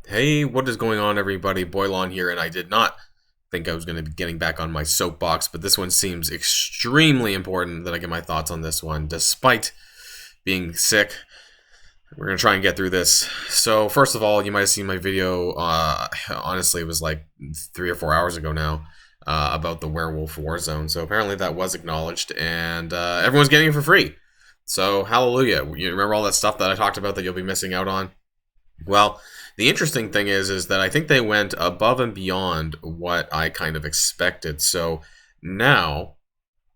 Hey, what is going on, everybody? Boilon here, and I did not think I was going to be getting back on my soapbox, but this one seems extremely important that I get my thoughts on this one, despite being sick. We're going to try and get through this. So, first of all, you might have seen my video, honestly, it was like 3 or 4 hours ago now, about the Werewolf Warzone. So, apparently that was acknowledged, and everyone's getting it for free. So, hallelujah. You remember all that stuff that I talked about that you'll be missing out on? Well, the interesting thing is that I think they went above and beyond what I kind of expected. So now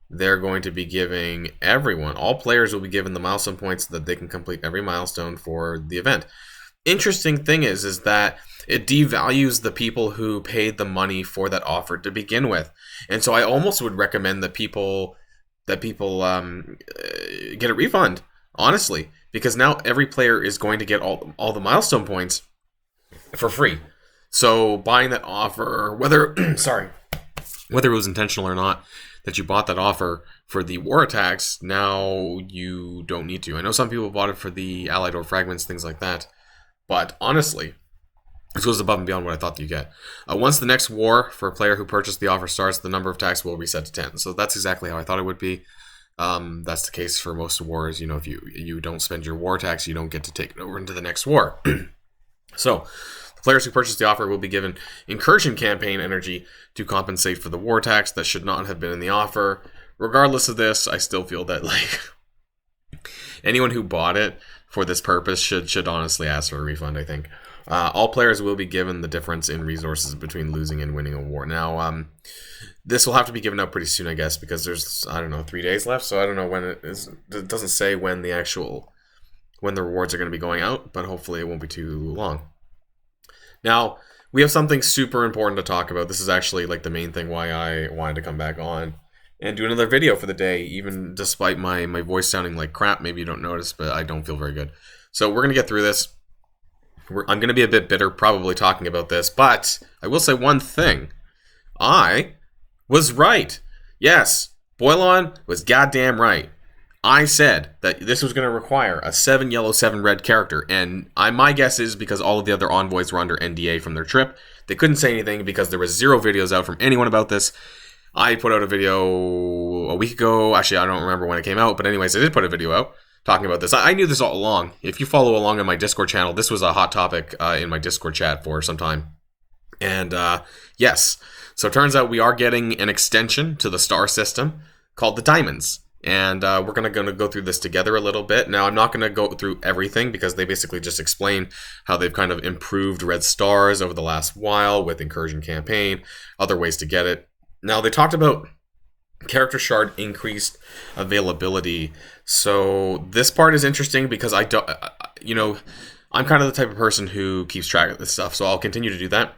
they're going to be giving everyone, all players will be given the milestone points so that they can complete every milestone for the event. Interesting thing is that it devalues the people who paid the money for that offer to begin with. And so I almost would recommend that people get a refund, honestly, because now every player is going to get all the milestone points for free. So buying that offer, whether whether it was intentional or not, that you bought that offer for the war attacks, now you don't need to. I know some people bought it for the allied or fragments, things like that, but honestly, this goes above and beyond what I thought that you get. Once the next war for a player who purchased the offer starts, the number of attacks will reset to 10. So that's exactly how I thought it would be. That's the case for most wars. You know, if you don't spend your war tax, you don't get to take it over into the next war. So, the players who purchase the offer will be given incursion campaign energy to compensate for the war tax that should not have been in the offer. Regardless of this, I still feel that anyone who bought it for this purpose should honestly ask for a refund, I think. All players will be given the difference in resources between losing and winning a war. Now, this will have to be given out pretty soon, I guess, because there's, 3 days left, so I don't know when it is. It doesn't say when the rewards are going to be going out, but hopefully it won't be too long. Now, we have something super important to talk about. This is actually the main thing why I wanted to come back on and do another video for the day, even despite my voice sounding like crap. Maybe you don't notice, but I don't feel very good. So we're going to get through this. I'm going to be a bit bitter probably talking about this, but I will say one thing. I was right. Yes, Boilon was goddamn right. I said that this was going to require a 7 yellow, 7 red character, and my guess is because all of the other envoys were under NDA from their trip. They couldn't say anything because there was 0 videos out from anyone about this. I put out a video a week ago. Actually, I don't remember when it came out, but anyways, I did put a video out talking about this. I knew this all along. If you follow along on my Discord channel, this was a hot topic in my Discord chat for some time. And yes, so it turns out we are getting an extension to the star system called the Diamonds. And we're going to go through this together a little bit. Now, I'm not going to go through everything because they basically just explain how they've kind of improved red stars over the last while with Incursion Campaign, other ways to get it. Now, they talked about character shard increased availability. So this part is interesting because I'm kind of the type of person who keeps track of this stuff. So I'll continue to do that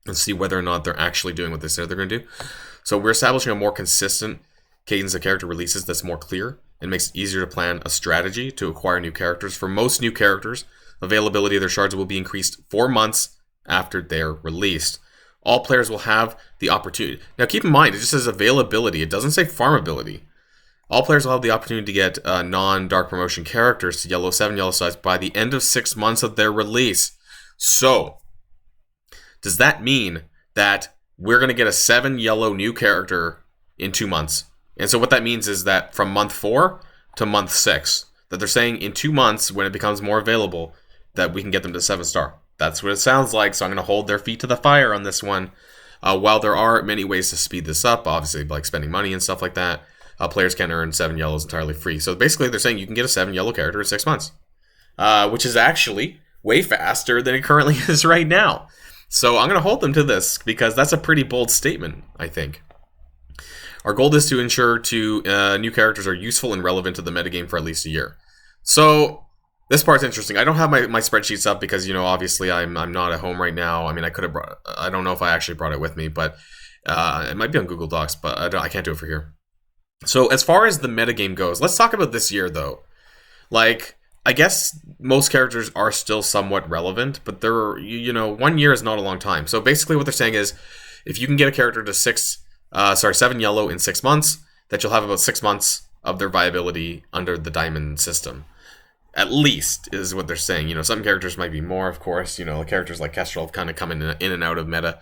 and see whether or not they're actually doing what they said they're going to do. So we're establishing a more consistent cadence of character releases that's more clear and makes it easier to plan a strategy to acquire new characters. For most new characters, availability of their shards will be increased 4 months after they're released. All players will have the opportunity. Now keep in mind, it just says availability. It doesn't say farmability. All players will have the opportunity to get non-dark promotion characters to yellow 7 yellow size by the end of 6 months of their release. So, does that mean that we're going to get a 7 yellow new character in 2 months? And so what that means is that from month 4 to month 6, that they're saying in 2 months, when it becomes more available, that we can get them to 7 star. That's what it sounds like, so I'm going to hold their feet to the fire on this one. While there are many ways to speed this up, obviously, like spending money and stuff like that, players can earn 7 yellows entirely free. So basically, they're saying you can get a 7 yellow character in 6 months, which is actually way faster than it currently is right now. So I'm going to hold them to this because that's a pretty bold statement, I think. Our goal is to ensure new characters are useful and relevant to the metagame for at least a year. So this part's interesting. I don't have my spreadsheets up because, obviously I'm not at home right now. I mean, I don't know if I actually brought it with me, but it might be on Google Docs, but I can't do it for here. So as far as the metagame goes, let's talk about this year though. I guess most characters are still somewhat relevant, but 1 year is not a long time. So basically what they're saying is if you can get a character to 7 yellow in 6 months, that you'll have about 6 months of their viability under the diamond system. At least is what they're saying. Some characters might be more, of course. Characters like Kestrel have kind of come in and out of meta.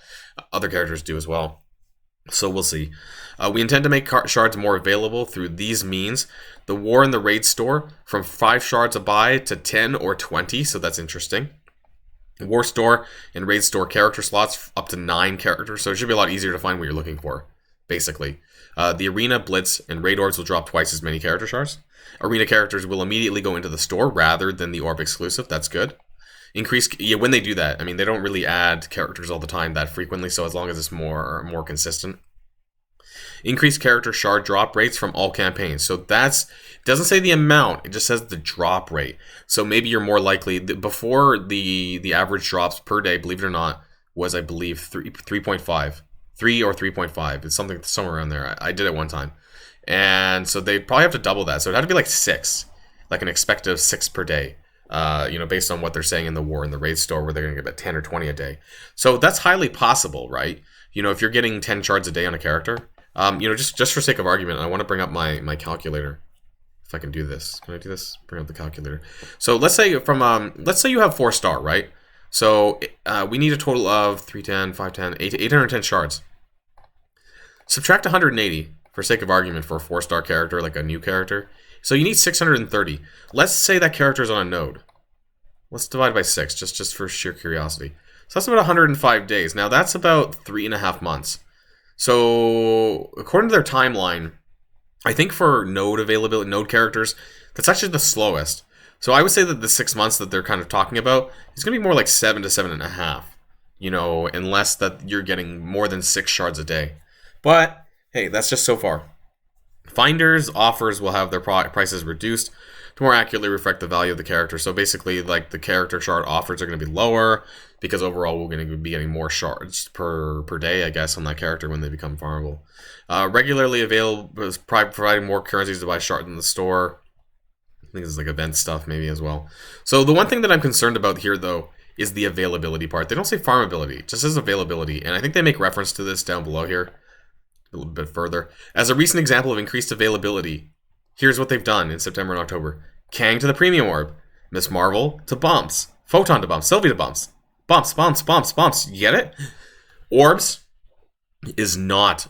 Other characters do as well. So we'll see. We intend to make shards more available through these means. The War in the Raid Store, from 5 shards a buy to 10 or 20, so that's interesting. War Store and Raid Store character slots up to 9 characters, so it should be a lot easier to find what you're looking for, basically. The Arena, Blitz, and Raid Orbs will drop twice as many character shards. Arena characters will immediately go into the store rather than the Orb exclusive. That's good. When they do that, I mean, they don't really add characters all the time that frequently, so as long as it's more consistent. Increase character shard drop rates from all campaigns. So it doesn't say the amount, it just says the drop rate. So maybe you're more likely, before the average drops per day, believe it or not, was, I believe, 3.5. 3 or 3.5. It's something somewhere around there. I did it one time. And so they'd probably have to double that. So it'd have to be like 6, like an expected 6 per day. Based on what they're saying in the War and the Raid Store, where they're going to get about 10 or 20 a day. So that's highly possible, right? If you're getting 10 shards a day on a character, just for sake of argument, I want to bring up my calculator. If I can do this. Can I do this? Bring up the calculator. So let's say let's say you have 4-star, right? So we need a total of 310, 510, 810 shards. Subtract 180 for sake of argument for a 4-star character, like a new character. So you need 630. Let's say that character is on a node. Let's divide by 6, just for sheer curiosity. So that's about 105 days. Now that's about 3.5 months. So according to their timeline, I think for node availability, node characters, that's actually the slowest. So I would say that the 6 months that they're kind of talking about is going to be more like 7 to 7.5. Unless that you're getting more than 6 shards a day. But hey, that's just so far. Finders offers will have their prices reduced to more accurately reflect the value of the character. So basically, like, the character shard offers are going to be lower because overall we're going to be getting more shards per day, I guess, on that character when they become farmable. Regularly available, providing more currencies to buy shards in the store. I think it's like event stuff maybe as well. So the one thing that I'm concerned about here, though, is the availability part. They don't say farmability, it just says availability. And I think they make reference to this down below here a little bit further. As a recent example of increased availability, here's what they've done in September and October. Kang to the Premium Orb. Miss Marvel to bumps. Photon to bumps. Sylvie to bumps. Bumps, bumps, bumps, bumps. You get it? Orbs is not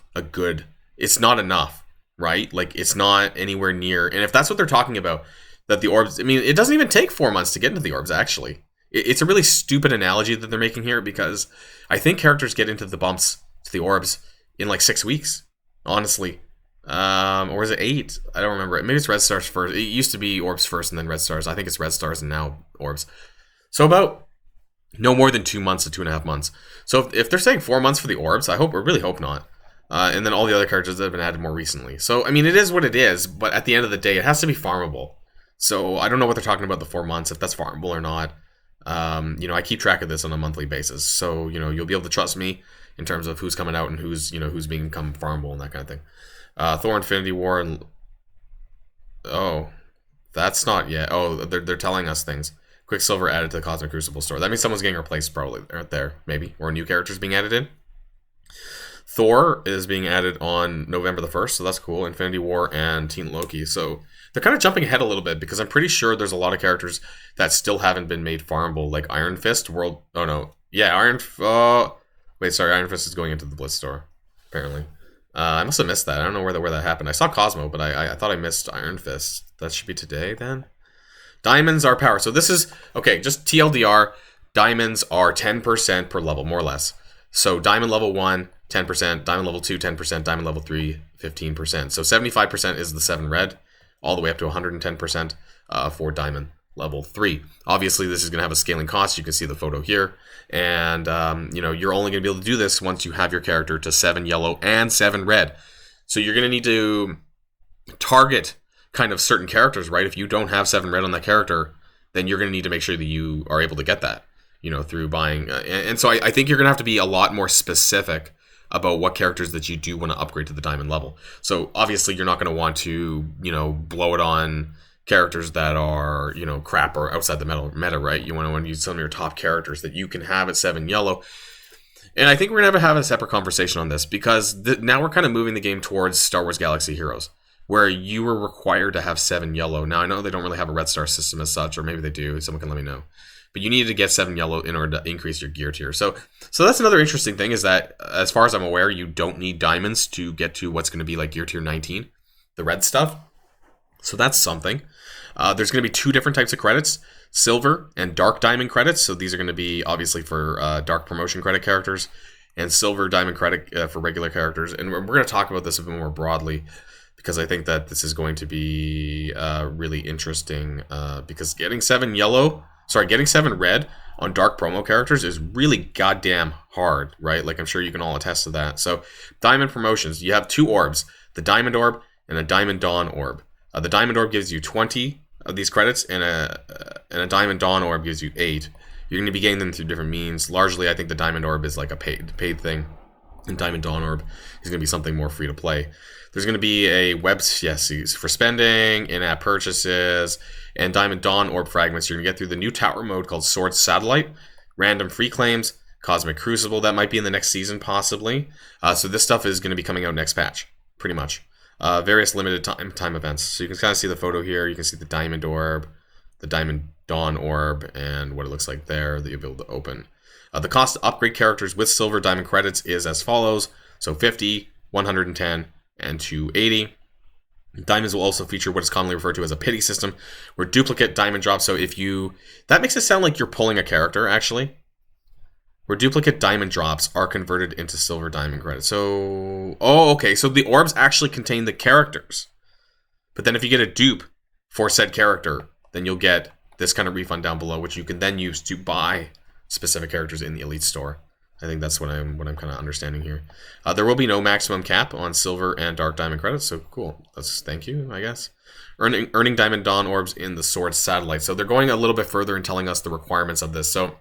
it's not enough, right? Like, it's not anywhere near. And if that's what they're talking about, that the orbs, I mean, it doesn't even take 4 months to get into the orbs, actually. It's a really stupid analogy that they're making here, because I think characters get into the bumps, to the orbs, in like 6 weeks, honestly. Or is it 8? I don't remember. Maybe it's Red Stars first. It used to be Orbs first and then Red Stars. I think it's Red Stars and now Orbs. So about no more than 2 months to 2.5 months. So if they're saying 4 months for the Orbs, I really hope not. And then all the other characters that have been added more recently. So, I mean, it is what it is, but at the end of the day, it has to be farmable. So I don't know what they're talking about the 4 months, if that's farmable or not. I keep track of this on a monthly basis. So, you'll be able to trust me in terms of who's coming out and who's become farmable and that kind of thing. Thor Infinity War and that's not yet. Oh, they're telling us things. Quicksilver added to the Cosmic Crucible store. That means someone's getting replaced probably right there, maybe, or a new character's being added in. Thor is being added on November the 1st, so that's cool. Infinity War and Teen Loki. So they're kind of jumping ahead a little bit, because I'm pretty sure there's a lot of characters that still haven't been made farmable, like Iron Fist, Iron Fist is going into the Blitz store, apparently. I must have missed that. I don't know where that happened. I saw Cosmo, but I thought I missed Iron Fist. That should be today, then? Diamonds are power. So this is, okay, just TLDR, diamonds are 10% per level, more or less. So diamond level 1, 10%, diamond level 2, 10%, diamond level 3, 15%. So 75% is the 7 red, all the way up to 110% for diamond level 3. Obviously, this is going to have a scaling cost. You can see the photo here. And, you're only going to be able to do this once you have your character to 7 yellow and 7 red. So you're going to need to target kind of certain characters, right? If you don't have 7 red on that character, then you're going to need to make sure that you are able to get that, through buying. And so I think you're going to have to be a lot more specific about what characters that you do want to upgrade to the diamond level. So obviously you're not going to want to, blow it on characters that are, crap or outside the meta, right? You want to use some of your top characters that you can have at 7 yellow. And I think we're going to have a separate conversation on this, because now we're kind of moving the game towards Star Wars Galaxy Heroes. where you were required to have 7 yellow. Now, I know they don't really have a red star system as such, or maybe they do. Someone can let me know. But you needed to get 7 yellow in order to increase your gear tier. So that's another interesting thing, is that, as far as I'm aware, you don't need diamonds to get to what's going to be like gear tier 19, the red stuff. So that's something. There's going to be 2 different types of credits, silver and dark diamond credits. So these are going to be obviously for dark promotion credit characters, and silver diamond credit for regular characters. And we're going to talk about this a bit more broadly, because I think that this is going to be really interesting, because getting 7 red on dark promo characters is really goddamn hard, right? Like, I'm sure you can all attest to that. So diamond promotions, you have 2 orbs, the diamond orb and a diamond dawn orb. The diamond orb gives you 20 of these credits, and a diamond dawn orb gives you 8. You're going to be getting them through different means. Largely, I think the diamond orb is like a paid thing, and diamond dawn orb is going to be something more free to play. There's going to be a web for spending, in-app purchases, and diamond dawn orb fragments. You're going to get through the new tower mode called Sword Satellite, random free claims, Cosmic Crucible. That might be in the next season, possibly. So this stuff is going to be coming out next patch, pretty much. Various limited time events. So you can kind of see the photo here. You can see the diamond orb, the diamond dawn orb, and what it looks like there that you'll be able to open. The cost to upgrade characters with silver diamond credits is as follows. So 50, 110, and 280. Diamonds will also feature what is commonly referred to as a pity system, where duplicate diamond drops. So that makes it sound like you're pulling a character, actually. Where duplicate diamond drops are converted into silver diamond credits. So, okay. So the orbs actually contain the characters. But then if you get a dupe for said character, then you'll get this kind of refund down below, which you can then use to buy specific characters in the Elite Store. I think that's what I'm kind of understanding here. There will be no maximum cap on silver and dark diamond credits, so cool. Thank you, I guess. Earning diamond dawn orbs in the Sword Satellite. So they're going a little bit further and telling us the requirements of this. So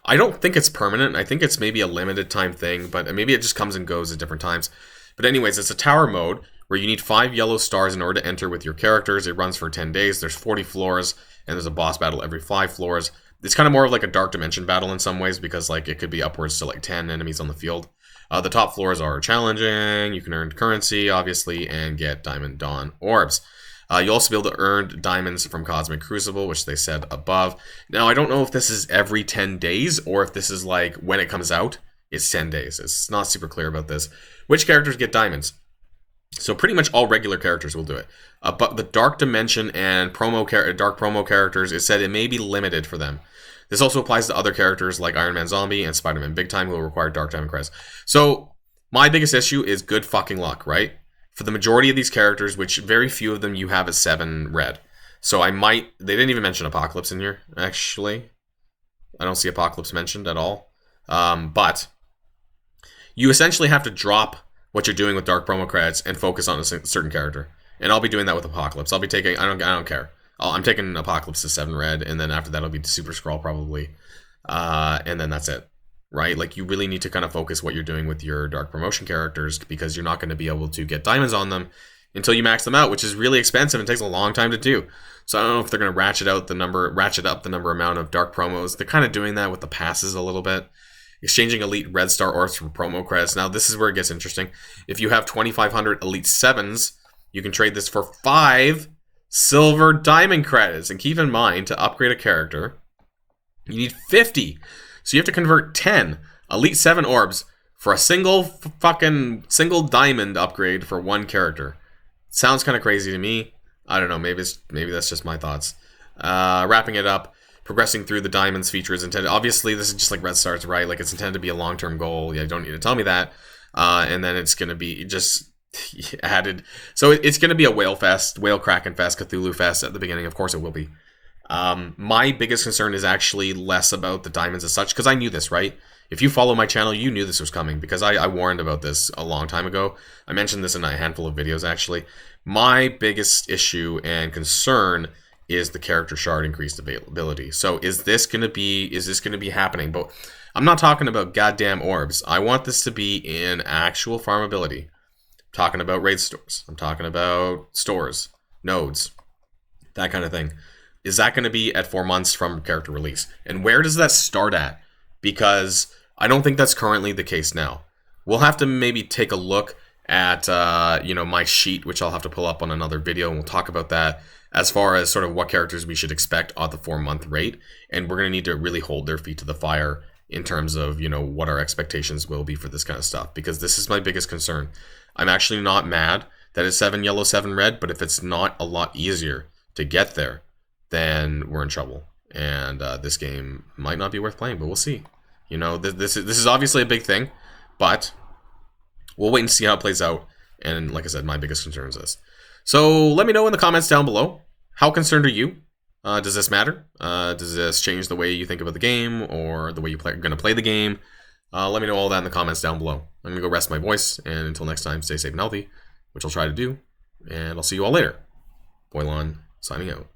I don't think it's permanent. I think it's maybe a limited time thing, but maybe it just comes and goes at different times. But anyways, it's a tower mode where you need 5 yellow stars in order to enter with your characters. It runs for 10 days. There's 40 floors, and there's a boss battle every 5 floors. It's kind of more of like a Dark Dimension battle in some ways, because like it could be upwards to like 10 enemies on the field. The top floors are challenging. You can earn currency, obviously, and get Diamond Dawn orbs. You'll also be able to earn diamonds from Cosmic Crucible, which they said above. Now, I don't know if this is every 10 days or if this is like when it comes out, it's 10 days. It's not super clear about this. Which characters get diamonds? So pretty much all regular characters will do it. But the Dark Dimension and Dark Promo characters, it said it may be limited for them. This also applies to other characters like Iron Man Zombie and Spider-Man Big Time, who will require Dark Diamond credits. So my biggest issue is good fucking luck, right? For the majority of these characters, which very few of them you have as 7 red. So they didn't even mention Apocalypse in here, actually. I don't see Apocalypse mentioned at all. But you essentially have to drop what you're doing with Dark Promo credits and focus on a certain character. And I'll be doing that with Apocalypse. I'll be taking, I don't care. I'm taking Apocalypse to 7 red, and then after that, it'll be Super Scroll probably. And then that's it. Right? Like, you really need to kind of focus what you're doing with your Dark Promotion characters, because you're not going to be able to get diamonds on them until you max them out, which is really expensive and takes a long time to do. So I don't know if they're going to ratchet up the number amount of Dark Promos. They're kind of doing that with the passes a little bit. Exchanging Elite Red Star Orbs for promo credits. Now, this is where it gets interesting. If you have 2,500 Elite 7s, you can trade this for 5 Silver Diamond credits. And keep in mind, to upgrade a character, you need 50. So you have to convert 10 Elite 7 orbs for a single diamond upgrade for 1 character. Sounds kind of crazy to me. I don't know. Maybe that's just my thoughts. Wrapping it up, progressing through the diamonds feature is intended. Obviously, this is just like Red Stars, right? Like, it's intended to be a long-term goal. Yeah, you don't need to tell me that. And then it's going to be just added. So it's going to be a Whale Fest, Whale Kraken Fest, Cthulhu Fest at the beginning. Of course, it will be. My biggest concern is actually less about the diamonds as such, because I knew this, right? If you follow my channel, you knew this was coming, because I warned about this a long time ago. I mentioned this in a handful of videos, actually. My biggest issue and concern is the character shard increased availability. So is this going to be happening? But I'm not talking about goddamn orbs. I want this to be in actual farmability. I'm talking about raid stores. I'm talking about stores, nodes, that kind of thing. Is that going to be at 4 months from character release? And where does that start at? Because I don't think that's currently the case now. We'll have to maybe take a look at my sheet, which I'll have to pull up on another video, and we'll talk about that as far as sort of what characters we should expect at the 4-month rate. And we're going to need to really hold their feet to the fire in terms of, what our expectations will be for this kind of stuff, because this is my biggest concern. I'm actually not mad that it's 7 yellow, 7 red, but if it's not a lot easier to get there, then we're in trouble. And this game might not be worth playing, but we'll see. This is obviously a big thing, but we'll wait and see how it plays out. And like I said, my biggest concern is this. So let me know in the comments down below. How concerned are you? Does this matter? Does this change the way you think about the game or the way you're going to play the game? Let me know all that in the comments down below. I'm going to go rest my voice. And until next time, stay safe and healthy, which I'll try to do. And I'll see you all later. Boilon, signing out.